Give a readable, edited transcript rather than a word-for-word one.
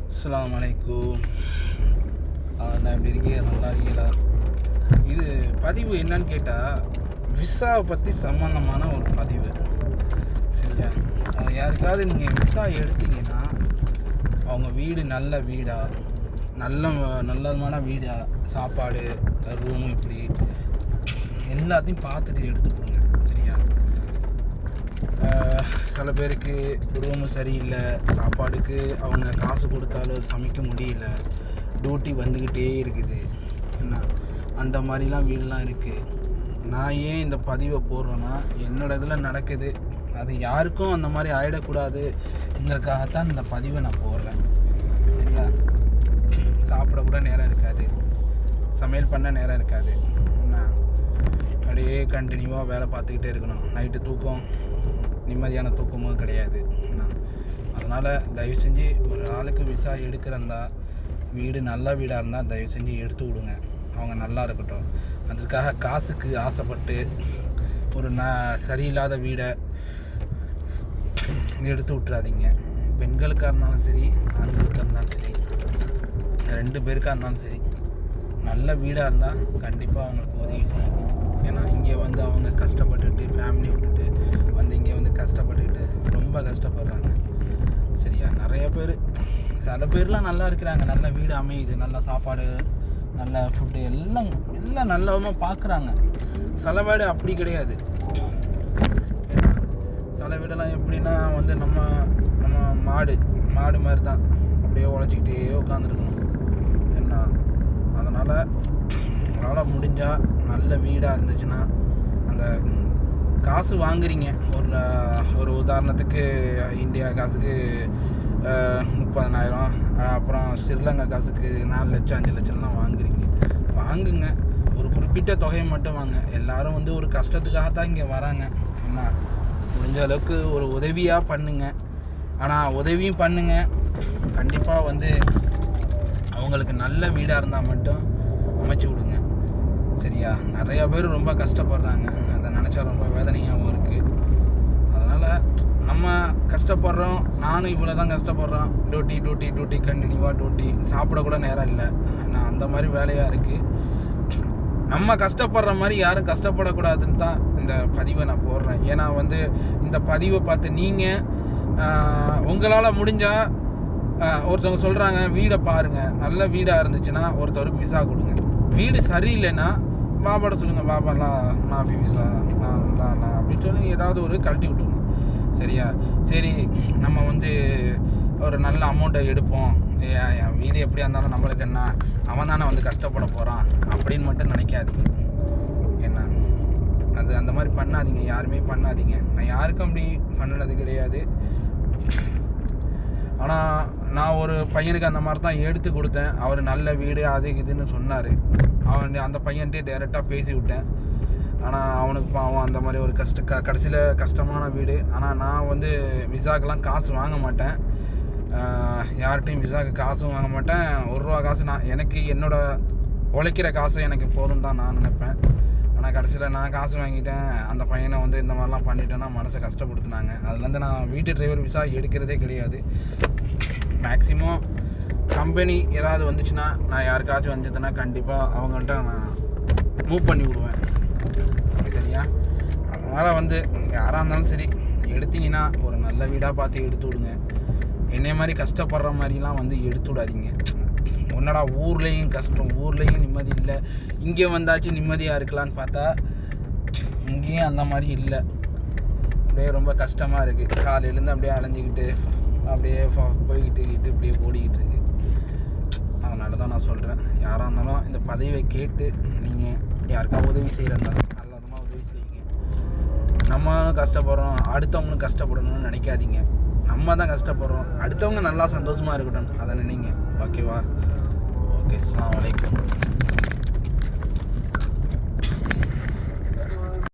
அஸ்ஸலாமு அலைக்கும். நான் எப்படி இருக்கீங்க? நல்லா இருக்கீங்களா? இது பதிவு என்னன்னு கேட்டால், விசாவை பற்றி சம்மந்தமான ஒரு பதிவு. சரியா? யாருக்காவது நீங்கள் விசா எடுத்தீங்கன்னா, அவங்க வீடு நல்ல வீடா, நல்லமான வீடா, சாப்பாடு, ரூமு, இப்படி எல்லாத்தையும் பார்த்துட்டு எடுத்துக்கோங்க. சரியா? சில பேருக்கு ரூமு சரியில்லை, சாப்பாடுக்கு அவங்க காசு கொடுத்தாலும் சமைக்க முடியல, டியூட்டி வந்துக்கிட்டே இருக்குது, என்ன அந்த மாதிரிலாம் வீடெலாம் இருக்குது. நான் ஏன் இந்த பதிவை போடுறேன்னா, என்னோடய இதில் நடக்குது, அது யாருக்கும் அந்த மாதிரி ஆகிடக்கூடாதுங்கிறதுக்காகத்தான் இந்த பதிவை நான் போடுறேன். சரியா? சாப்பிட கூட நேரம் இருக்காது, சமையல் பண்ண நேரம் இருக்காது, என்ன அப்படியே கண்டினியூவாக வேலை பார்த்துக்கிட்டே இருக்கணும். நைட்டு தூக்கம் நிம்மதியான தூக்கமும் கிடையாது. அதனால் தயவு செஞ்சு ஒரு ஆளுக்கு விசா எடுக்கிறந்தா, வீடு நல்ல வீடாக இருந்தால் தயவு செஞ்சு எடுத்து விடுங்க. அவங்க நல்லா இருக்கட்டும். அதுக்காக காசுக்கு ஆசைப்பட்டு ஒரு சரியில்லாத வீடை எடுத்து விட்டுறாதீங்க. பெண்களுக்காக இருந்தாலும் சரி, ஆண்களுக்காக இருந்தாலும் சரி, 2 பேருக்காக இருந்தாலும் சரி, நல்ல வீடாக இருந்தால் கண்டிப்பாக அவங்களுக்கு உதவி செய்யுங்க. ஏன்னா இங்கே வந்து அவங்க கஷ்டப்பட்டுட்டு, ஃபேமிலி விட்டுட்டு வந்து இங்கே வந்து கஷ்டப்பட்டுக்கிட்டு ரொம்ப கஷ்டப்படுறாங்க. சரியா? நிறைய பேர், சில பேர்லாம் நல்லா இருக்கிறாங்க, நல்ல வீடு அமையுது, நல்ல சாப்பாடு, நல்ல ஃபுட்டு, எல்லாம் நல்லவமாக பார்க்குறாங்க. சில வீடு அப்படி கிடையாது. சில வீடெல்லாம் எப்படின்னா வந்து நம்ம மாடு மாதிரி தான் அப்படியே உழைச்சிக்கிட்டே உட்காந்துருக்கணும். என்ன அதனால் உங்களால் முடிஞ்சால் நல்ல வீடாக இருந்துச்சுன்னா, அந்த காசு வாங்குறீங்க, ஒரு உதாரணத்துக்கு இந்தியா காசுக்கு 30,000, அப்புறம் ஸ்ரீலங்கா காசுக்கு 4 லட்சம் 5 லட்சம்லாம் வாங்குங்க. ஒரு குறிப்பிட்ட தொகையை மட்டும் வாங்க. எல்லோரும் வந்து ஒரு கஷ்டத்துக்காகத்தான் இங்கே வராங்க. என்ன முடிஞ்ச அளவுக்கு ஒரு உதவியாக பண்ணுங்க. ஆனால் உதவியும் பண்ணுங்க, கண்டிப்பாக வந்து அவங்களுக்கு நல்ல வீடாக இருந்தால் மட்டும் அமைச்சு விடுங்க. சரியா? நிறையா பேர் ரொம்ப கஷ்டப்படுறாங்க, அதை நினச்சா ரொம்ப வேதனையாகவும் இருக்குது. அதனால் நம்ம கஷ்டப்படுறோம், நானும் இவ்வளோ தான் கஷ்டப்படுறோம். டியூட்டி கண்டினியூவாக டியூட்டி, சாப்பிடக்கூட நேரம் இல்லை. நான் அந்த மாதிரி வேலையாக இருக்குது. நம்ம கஷ்டப்படுற மாதிரி யாரும் கஷ்டப்படக்கூடாதுன்னு தான் இந்த பதிவை நான் போடுறேன். ஏன்னா வந்து இந்த பதிவை பார்த்து நீங்கள் உங்களால் முடிஞ்சால், ஒருத்தவங்க சொல்கிறாங்க வீடை பாருங்கள், நல்ல வீடாக இருந்துச்சுன்னா ஒருத்தவருக்கு விசா கொடுங்க. வீடு சரியில்லைன்னா பாபாட்ட சொல்லுங்கள், பாபாலாம் மாஃபி விசா நான் அப்படின்னு சொல்லி ஏதாவது ஒரு கழட்டி விட்டுருங்க. சரியா? சரி, நம்ம வந்து ஒரு நல்ல அமௌண்ட்டை எடுப்போம், என் வீடு எப்படியா இருந்தாலும் நம்மளுக்கு என்ன, அவன் தானே வந்து கஷ்டப்பட போகிறான் அப்படின்னு மட்டும் நினைக்காதீங்க. என்ன அது அந்த மாதிரி பண்ணாதீங்க, யாருமே பண்ணாதீங்க. நான் யாருக்கும் அப்படி பண்ணினது கிடையாது. ஆனால் நான் ஒரு பையனுக்கு அந்த மாதிரி தான் எடுத்து கொடுத்தேன். அவர் நல்ல வீடு அது இதுன்னு சொன்னார். அந்த பையன்கிட்டே டைரெக்டாக பேசி விட்டேன். ஆனால் அவனுக்கு பாவம் அந்த மாதிரி ஒரு கடைசியில் கஷ்டமான வீடு. ஆனால் நான் வந்து விசாக்கெலாம் காசு வாங்க மாட்டேன், யார்கிட்டையும் விசாக்கு காசும் வாங்க மாட்டேன். ₹1 காசு எனக்கு என்னோடய உழைக்கிற காசு எனக்கு போதும் தான் நான் நினைப்பேன். ஆனால் கடைசியில் நான் காசு வாங்கிட்டேன், அந்த பையனை வந்து இந்த மாதிரிலாம் பண்ணிட்டேன்னா மனசை கஷ்டப்படுத்தினாங்க. அதுலேருந்து நான் வீட்டு டிரைவர் விசா எடுக்கிறதே கிடையாது. மேக்ஸிமம் கம்பெனி ஏதாவது வந்துச்சுன்னா, நான் யாருக்காச்சும் வந்துச்சுன்னா கண்டிப்பாக அவங்கள்ட்ட நான் மூவ் பண்ணி விடுவேன். சரியா? அதனால் வந்து யாராக இருந்தாலும் சரி, எடுத்தீங்கன்னா ஒரு நல்ல வீடாக பார்த்து எடுத்து விடுங்க. என்னைய மாதிரி கஷ்டப்படுற மாதிரிலாம் வந்து எடுத்து விடாதீங்க. உன்னடா ஊர்லேயும் கஷ்டம், ஊர்லேயும் நிம்மதி இல்லை, இங்கே வந்தாச்சு நிம்மதியாக இருக்கலான்னு பார்த்தா இங்கேயும் அந்த மாதிரி இல்லை. அப்படியே ரொம்ப கஷ்டமாக இருக்குது. காலையிலேருந்து அப்படியே அலைஞ்சிக்கிட்டு அப்படியே போய்கிட்டு இப்படியே ஓடிக்கிட்டு இருக்கு. அதனால தான் நான் சொல்கிறேன், யாராக இருந்தாலும் இந்த பதவியை கேட்டு நீங்கள் யாருக்கா உதவி செய்கிறதா நல்ல விதமாக உதவி செய்யுங்க. நம்மளும் கஷ்டப்படுறோம், அடுத்தவங்களும் கஷ்டப்படணும்னு நினைக்காதீங்க. நம்ம தான் கஷ்டப்படுறோம், அடுத்தவங்க நல்லா சந்தோஷமாக இருக்கட்டும், அதை நினைங்க. ஓகேவா? ஓகே, அஸ்ஸலாமு அலைக்கும்.